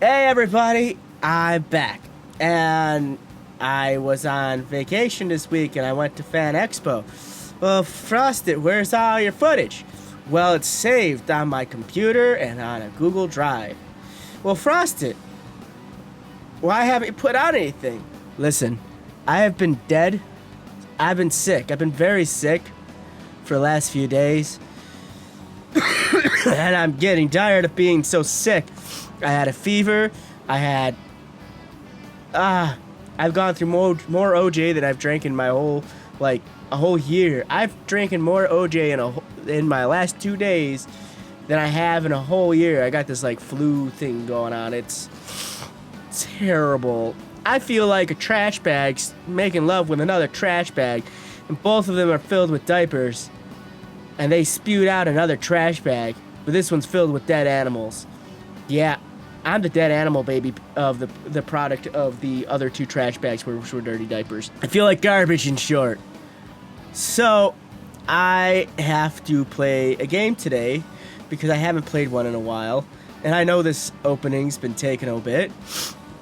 Hey everybody, I'm back. And I was on vacation this week and I went to Fan Expo. Well, Frosted, where's all your footage? Well, it's saved on my computer and on a Google Drive. Well, Frosted, why haven't you put out anything? Listen, I have been dead. I've been sick. I've been very sick for the last few days. And I'm getting tired of being so sick. I had a fever. I've gone through more OJ than I've drank in my whole, a whole year. I've drinking more OJ in my last 2 days than I have in a whole year. I got this, flu thing going on. It's terrible. I feel like a trash bag making love with another trash bag, and both of them are filled with diapers, and they spewed out another trash bag, but this one's filled with dead animals. Yeah, I'm the dead animal baby of the product of the other two trash bags, which were dirty diapers. I feel like garbage, in short. So, I have to play a game today because I haven't played one in a while, and I know this opening's been taking a bit.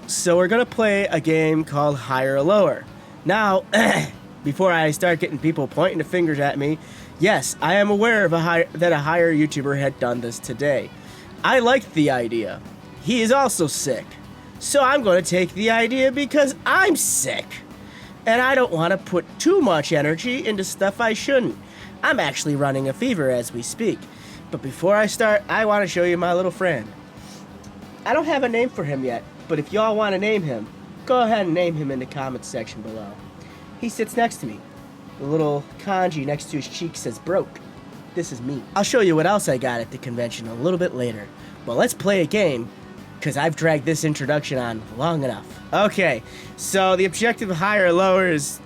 So we're gonna play a game called Higher or Lower. Now, before I start getting people pointing the fingers at me, yes, I am aware of that a higher YouTuber had done this today. I liked the idea. He is also sick. So I'm going to take the idea because I'm sick. And I don't want to put too much energy into stuff I shouldn't. I'm actually running a fever as we speak. But before I start, I want to show you my little friend. I don't have a name for him yet, but if y'all want to name him, go ahead and name him in the comments section below. He sits next to me. The little kanji next to his cheek says broke. This is me. I'll show you what else I got at the convention a little bit later. But let's play a game, because I've dragged this introduction on long enough. Okay, so the objective of Higher or Lower is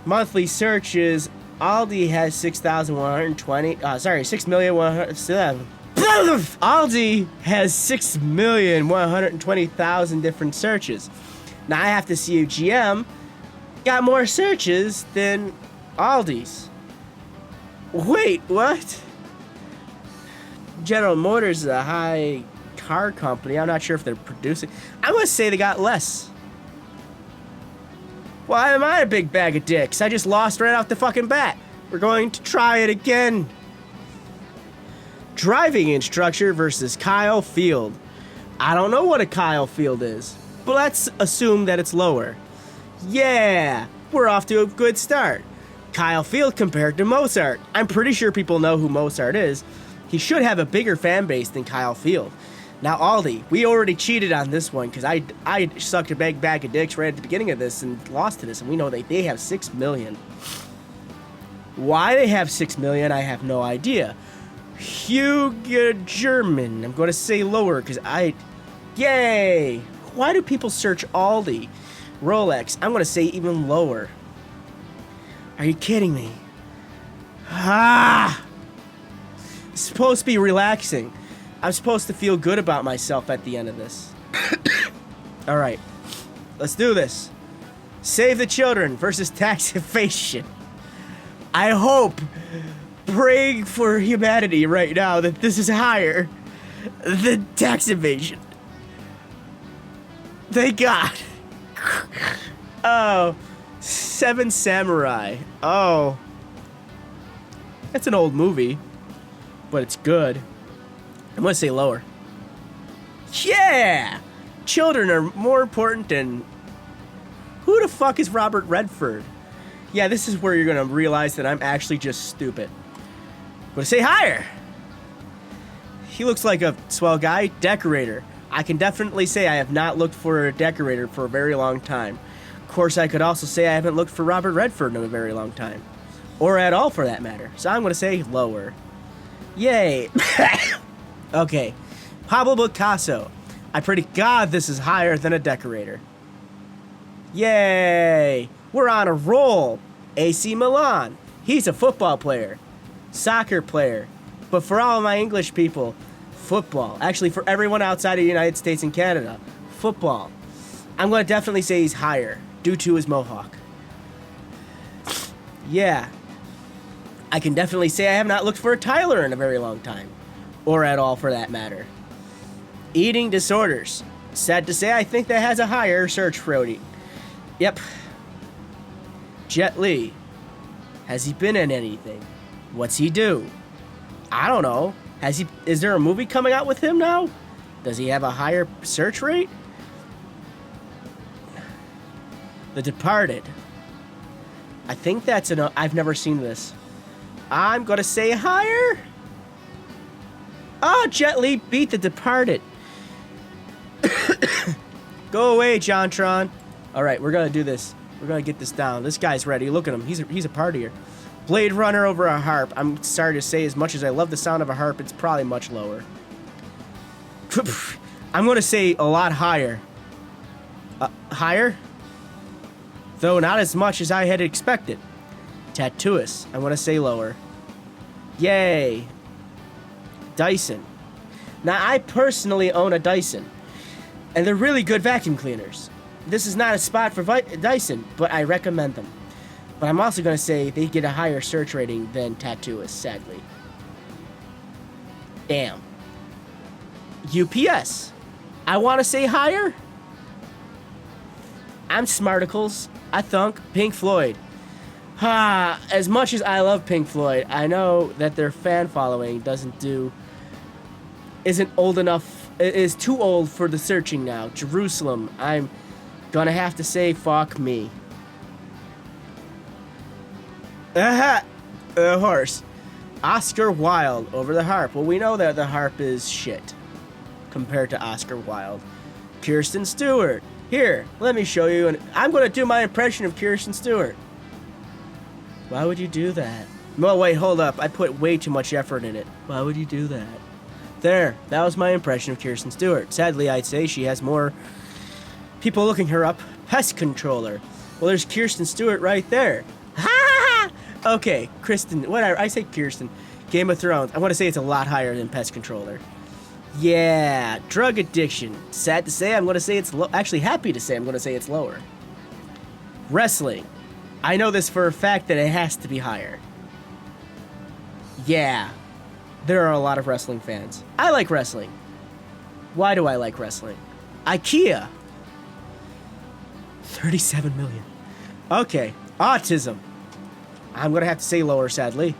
monthly searches. Aldi has 6,120. 6,107. Aldi has 6,120,000 different searches. Now I have to see if GM got more searches than Aldi's. Wait, what? General Motors is a high car company. I'm not sure if they're producing. I'm going to say they got less. Why am I a big bag of dicks? I just lost right off the fucking bat. We're going to try it again. Driving instructor versus Kyle Field. I don't know what a Kyle Field is, but let's assume that it's lower. Yeah, we're off to a good start. Kyle Field compared to Mozart. I'm pretty sure people know who Mozart is. He should have a bigger fan base than Kyle Field. Now, Aldi, we already cheated on this one because I sucked a big bag of dicks right at the beginning of this and lost to this, and we know they have 6 million. Why they have 6 million, I have no idea. Hugo German, I'm going to say lower because yay! Why do people search Aldi? Rolex, I'm going to say even lower. Are you kidding me? It's supposed to be relaxing. I'm supposed to feel good about myself at the end of this. Alright, let's do this. Save the Children versus tax evasion. I hope, praying for humanity right now, that this is higher than tax evasion. Thank God. Oh, Seven Samurai. Oh. That's an old movie, but it's good. I'm going to say lower. Yeah! Children are more important than... Who the fuck is Robert Redford? Yeah, this is where you're going to realize that I'm actually just stupid. I'm going to say higher. He looks like a swell guy. Decorator. I can definitely say I have not looked for a decorator for a very long time. Of course, I could also say I haven't looked for Robert Redford in a very long time. Or at all, for that matter. So I'm going to say lower. Yay. Okay. Pablo Picasso. I pray to God this is higher than a decorator. Yay. We're on a roll. AC Milan. He's a football player. Soccer player. But for all of my English people, football. Actually, for everyone outside of the United States and Canada, football. I'm going to definitely say he's higher due to his mohawk. Yeah. I can definitely say I have not looked for a Tyler in a very long time. Or at all, for that matter. Eating disorders. Sad to say, I think that has a higher search rating. Yep. Jet Li. Has he been in anything? What's he do? I don't know. Is there a movie coming out with him now? Does he have a higher search rate? The Departed. I think that's I've never seen this. I'm gonna say higher. Oh, Jet Li beat The Departed. Go away, Jontron. All right, we're gonna do this. We're gonna get this down. This guy's ready. Look at him. He's a partier. Blade Runner over a harp. I'm sorry to say, as much as I love the sound of a harp, it's probably much lower. I'm gonna say a lot higher. Higher? Though not as much as I had expected. Tattooist. I want to say lower. Yay. Dyson. Now, I personally own a Dyson. And they're really good vacuum cleaners. This is not a spot for Dyson, but I recommend them. But I'm also going to say they get a higher search rating than Tattooist, sadly. Damn. UPS. I want to say higher. I'm Smarticles. I thunk Pink Floyd. As much as I love Pink Floyd, I know that their fan following isn't old enough, is too old for the searching now. Jerusalem, I'm gonna have to say fuck me. Horse. Oscar Wilde over the harp. Well, we know that the harp is shit compared to Oscar Wilde. Kirsten Stewart. Here, let me show you, and I'm going to do my impression of Kirsten Stewart. Why would you do that? Well, wait, hold up. I put way too much effort in it. Why would you do that? There, that was my impression of Kirsten Stewart. Sadly, I'd say she has more people looking her up. Pest controller. Well, there's Kirsten Stewart right there. Ha! Okay, Kristen, whatever. I say Kirsten. Game of Thrones. I want to say it's a lot higher than pest controller. Yeah, drug addiction. Sad to say, I'm going to say it's low. Actually, happy to say I'm going to say it's lower. Wrestling. I know this for a fact that it has to be higher. Yeah, there are a lot of wrestling fans. I like wrestling. Why do I like wrestling? IKEA. 37 million. Okay, autism. I'm going to have to say lower, sadly.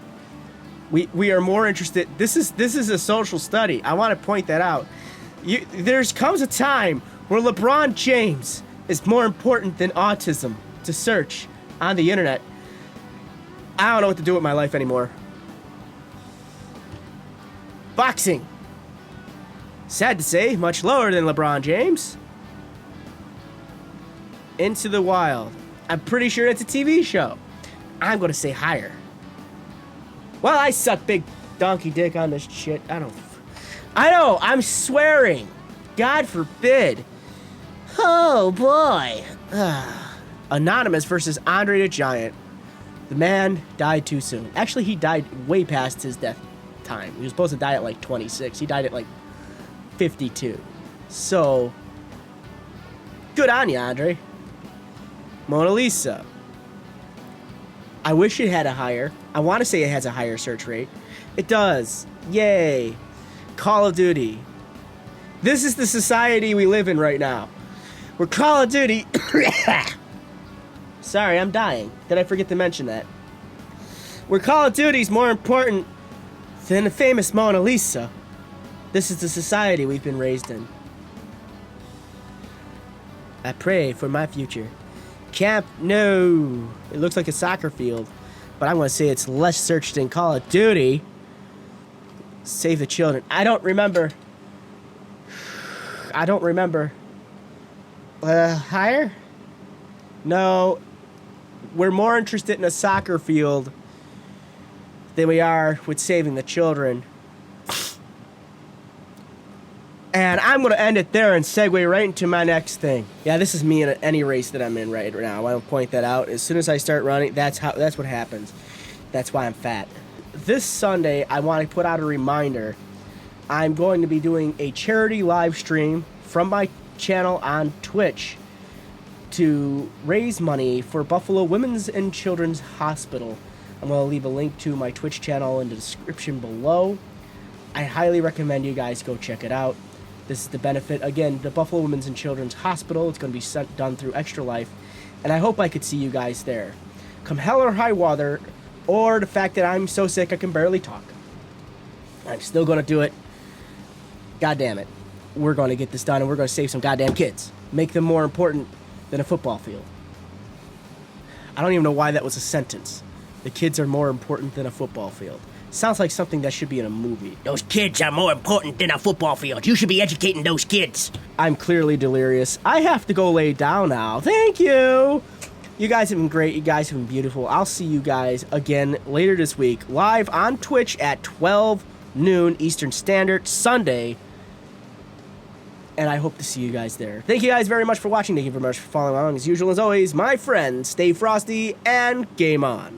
We are more interested. This is a social study. I want to point that out. There's comes a time where LeBron James is more important than autism to search on the internet. I don't know what to do with my life anymore. Boxing. Sad to say, much lower than LeBron James. Into the Wild. I'm pretty sure it's a TV show. I'm going to say higher. Well, I suck big donkey dick on this shit. I know, I'm swearing. God forbid. Oh, boy. Anonymous versus Andre the Giant. The man died too soon. Actually, he died way past his death time. He was supposed to die at like 26. He died at like 52. So, good on you, Andre. Mona Lisa. I wish it had a higher. I want to say it has a higher search rate. It does. Yay. Call of Duty. This is the society we live in right now. Where Call of Duty... Sorry, I'm dying. Did I forget to mention that? Where Call of Duty is more important than the famous Mona Lisa. This is the society we've been raised in. I pray for my future. Camp No. It looks like a soccer field, but I'm going to say it's less searched than Call of Duty. Save the Children. I don't remember. Higher? No. We're more interested in a soccer field than we are with saving the children. And I'm going to end it there and segue right into my next thing. Yeah, this is me in any race that I'm in right now. I want to point that out. As soon as I start running, that's what happens. That's why I'm fat. This Sunday, I want to put out a reminder. I'm going to be doing a charity live stream from my channel on Twitch to raise money for Buffalo Women's and Children's Hospital. I'm going to leave a link to my Twitch channel in the description below. I highly recommend you guys go check it out. This is the benefit. Again, the Buffalo Women's and Children's Hospital. It's going to be done through Extra Life. And I hope I could see you guys there. Come hell or high water, or the fact that I'm so sick I can barely talk. I'm still going to do it. God damn it. We're going to get this done, and we're going to save some goddamn kids. Make them more important than a football field. I don't even know why that was a sentence. The kids are more important than a football field. Sounds like something that should be in a movie. Those kids are more important than a football field. You should be educating those kids. I'm clearly delirious. I have to go lay down now. Thank you. You guys have been great. You guys have been beautiful. I'll see you guys again later this week, live on Twitch at 12 noon Eastern Standard, Sunday. And I hope to see you guys there. Thank you guys very much for watching. Thank you very much for following along. As usual, as always, my friends, stay frosty and game on.